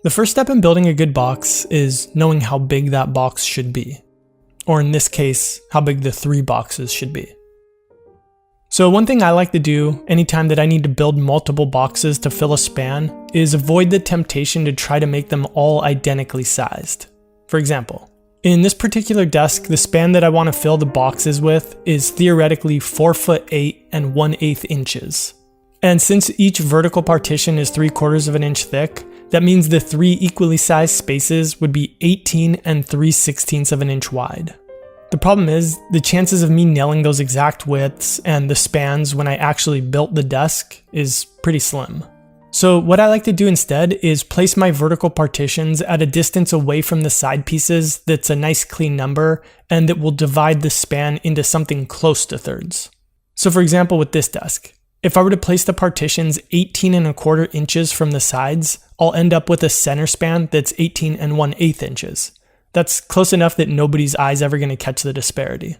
The first step in building a good box is knowing how big that box should be. Or in this case, how big the 3 boxes should be. So one thing I like to do anytime that I need to build multiple boxes to fill a span is avoid the temptation to try to make them all identically sized. For example, in this particular desk, the span that I want to fill the boxes with is theoretically 4'8" and 1/8 inches. And since each vertical partition is 3/4 of an inch thick, that means the 3 equally sized spaces would be 18 and 3/16 of an inch wide. The problem is, the chances of me nailing those exact widths and the spans when I actually built the desk is pretty slim. So what I like to do instead is place my vertical partitions at a distance away from the side pieces that's a nice clean number and that will divide the span into something close to thirds. So for example with this desk, if I were to place the partitions 18 1/4 inches from the sides, I'll end up with a center span that's 18 and 1/8 inches. That's close enough that nobody's eye's ever going to catch the disparity.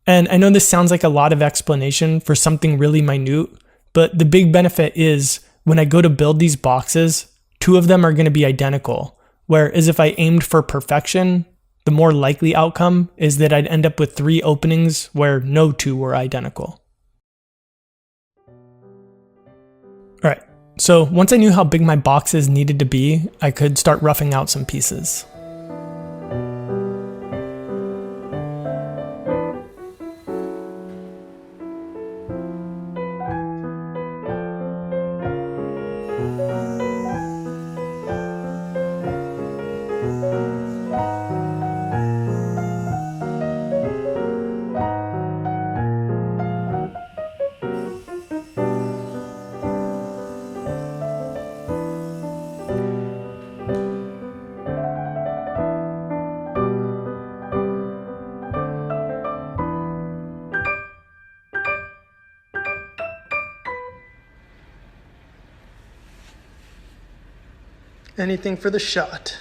And I know this sounds like a lot of explanation for something really minute, but the big benefit is when I go to build these boxes, 2 of them are going to be identical, whereas if I aimed for perfection, the more likely outcome is that I'd end up with 3 openings where no 2 were identical. Alright, so once I knew how big my boxes needed to be, I could start roughing out some pieces. Anything for the shot.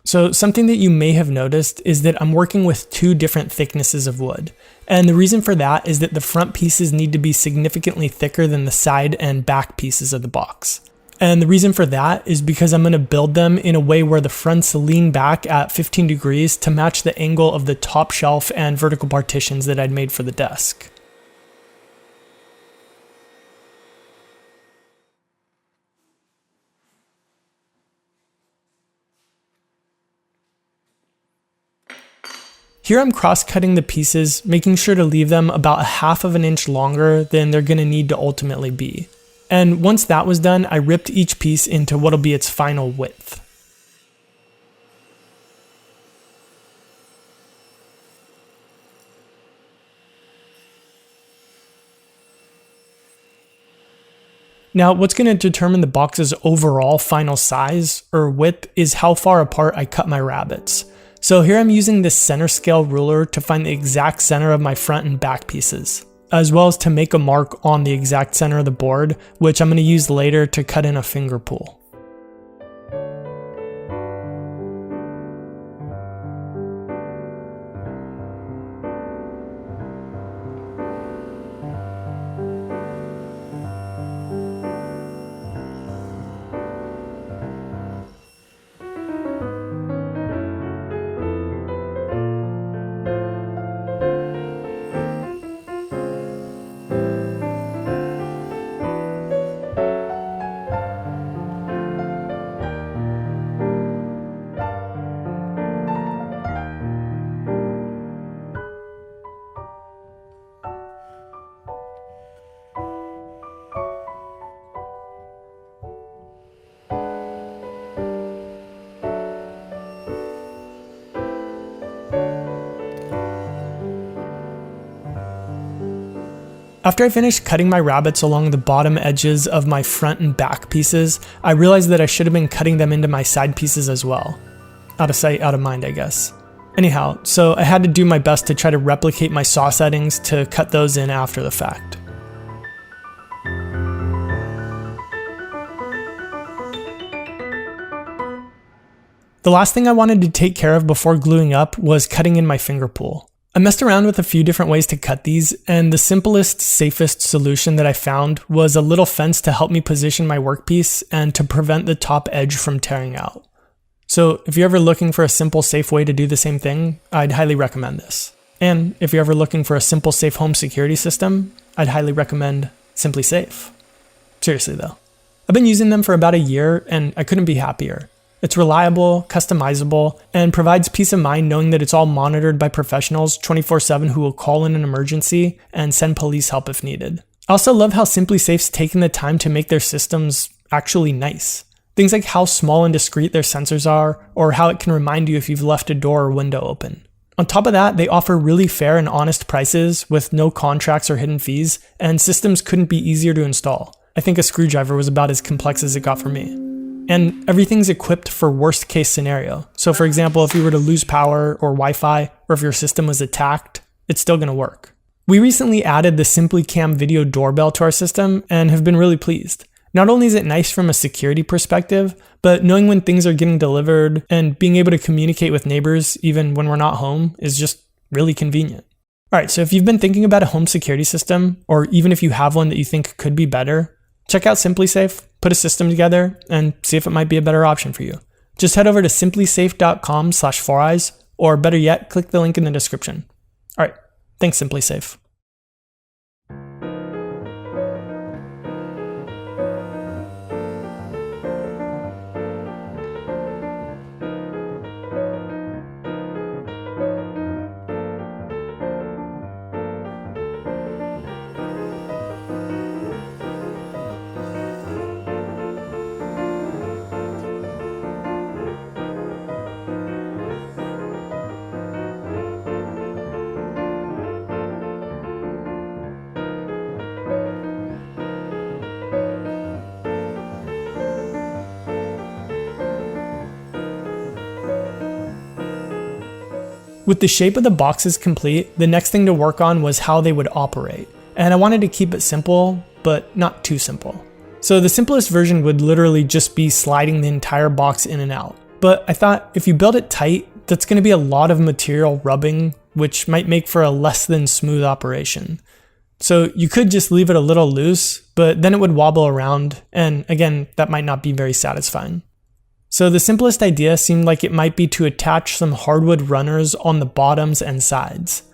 So something that you may have noticed is that I'm working with 2 different thicknesses of wood. And the reason for that is that the front pieces need to be significantly thicker than the side and back pieces of the box. And the reason for that is because I'm going to build them in a way where the fronts lean back at 15 degrees to match the angle of the top shelf and vertical partitions that I'd made for the desk. Here I'm cross-cutting the pieces, making sure to leave them about 1/2 of an inch longer than they're going to need to ultimately be. And once that was done, I ripped each piece into what'll be its final width. Now, what's going to determine the box's overall final size, or width, is how far apart I cut my rabbets. So here I'm using this center scale ruler to find the exact center of my front and back pieces, as well as to make a mark on the exact center of the board, which I'm going to use later to cut in a finger pool. After I finished cutting my rabbets along the bottom edges of my front and back pieces, I realized that I should have been cutting them into my side pieces as well. Out of sight, out of mind, I guess. Anyhow, so I had to do my best to try to replicate my saw settings to cut those in after the fact. The last thing I wanted to take care of before gluing up was cutting in my finger pool. I messed around with a few different ways to cut these, and the simplest, safest solution that I found was a little fence to help me position my workpiece and to prevent the top edge from tearing out. So if you're ever looking for a simple, safe way to do the same thing, I'd highly recommend this. And if you're ever looking for a simple, safe home security system, I'd highly recommend Simply Safe. Seriously though. I've been using them for about a year and I couldn't be happier. It's reliable, customizable, and provides peace of mind knowing that it's all monitored by professionals 24/7 who will call in an emergency and send police help if needed. I also love how Simply Safe's taken the time to make their systems actually nice. Things like how small and discreet their sensors are, or how it can remind you if you've left a door or window open. On top of that, they offer really fair and honest prices with no contracts or hidden fees, and systems couldn't be easier to install. I think a screwdriver was about as complex as it got for me. And everything's equipped for worst case scenario. So for example, if you were to lose power or Wi-Fi, or if your system was attacked, it's still gonna work. We recently added the SimplyCam video doorbell to our system and have been really pleased. Not only is it nice from a security perspective, but knowing when things are getting delivered and being able to communicate with neighbors even when we're not home is just really convenient. All right, so if you've been thinking about a home security system, or even if you have one that you think could be better, check out SimplySafe, put a system together, and see if it might be a better option for you. Just head over to simplysafe.com/4eyes, or better yet, click the link in the description. All right, thanks SimplySafe. With the shape of the boxes complete, the next thing to work on was how they would operate. And I wanted to keep it simple, but not too simple. So the simplest version would literally just be sliding the entire box in and out. But I thought if you build it tight, that's going to be a lot of material rubbing, which might make for a less than smooth operation. So you could just leave it a little loose, but then it would wobble around, and again, that might not be very satisfying. So the simplest idea seemed like it might be to attach some hardwood runners on the bottoms and sides.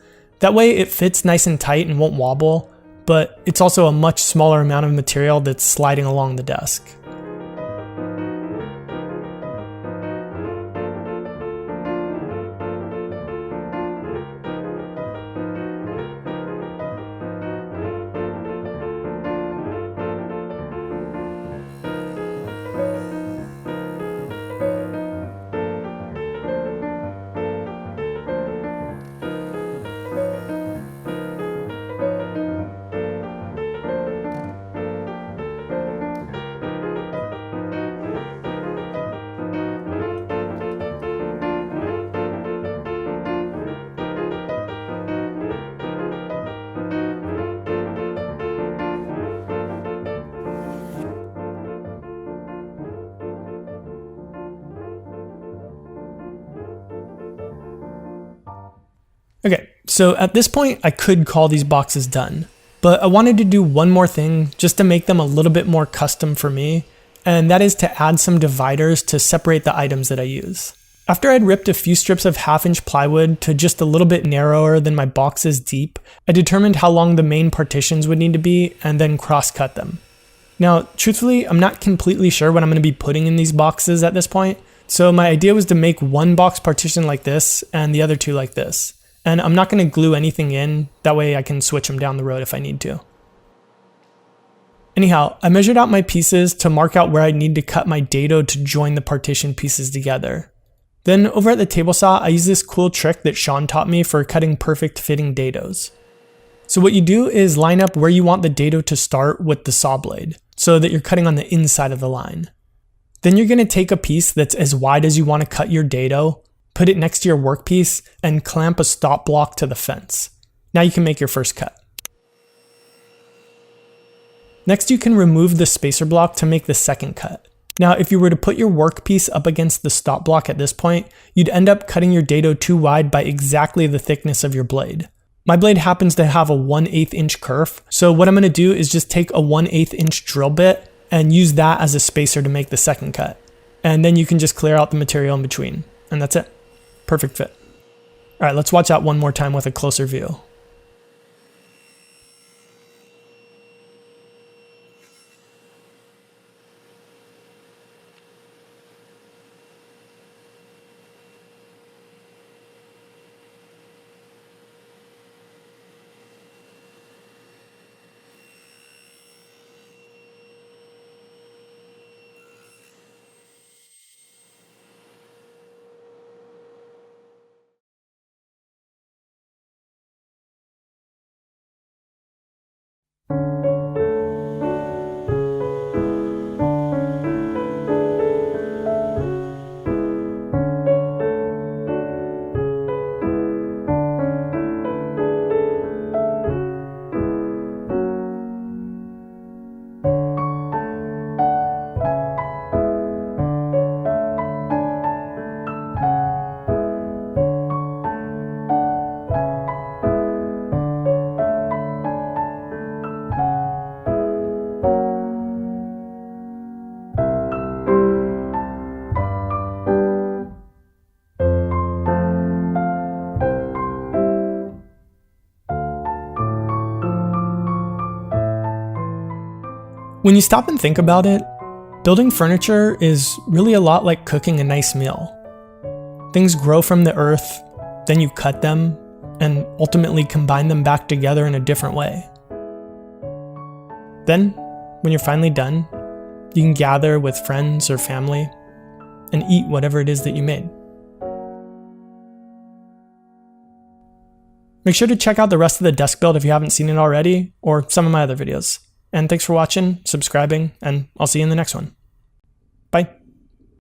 That way it fits nice and tight and won't wobble, but it's also a much smaller amount of material that's sliding along the desk. Okay, so at this point I could call these boxes done, but I wanted to do one more thing just to make them a little bit more custom for me, and that is to add some dividers to separate the items that I use. After I'd ripped a few strips of 1/2-inch plywood to just a little bit narrower than my boxes deep, I determined how long the main partitions would need to be and then cross-cut them. Now, truthfully, I'm not completely sure what I'm going to be putting in these boxes at this point, so my idea was to make one box partition like this and the other two like this. And I'm not going to glue anything in, that way I can switch them down the road if I need to. Anyhow, I measured out my pieces to mark out where I need to cut my dado to join the partition pieces together. Then over at the table saw, I used this cool trick that Sean taught me for cutting perfect fitting dados. So what you do is line up where you want the dado to start with the saw blade, so that you're cutting on the inside of the line. Then you're going to take a piece that's as wide as you want to cut your dado, put it next to your workpiece, and clamp a stop block to the fence. Now you can make your first cut. Next you can remove the spacer block to make the second cut. Now, if you were to put your workpiece up against the stop block at this point, you'd end up cutting your dado too wide by exactly the thickness of your blade. My blade happens to have a 1/8 inch kerf, so what I'm going to do is just take a 1/8 inch drill bit and use that as a spacer to make the second cut. And then you can just clear out the material in between, and that's it. Perfect fit. All right, let's watch that one more time with a closer view. When you stop and think about it, building furniture is really a lot like cooking a nice meal. Things grow from the earth, then you cut them, and ultimately combine them back together in a different way. Then, when you're finally done, you can gather with friends or family and eat whatever it is that you made. Make sure to check out the rest of the desk build if you haven't seen it already, or some of my other videos. And thanks for watching, subscribing, and I'll see you in the next one.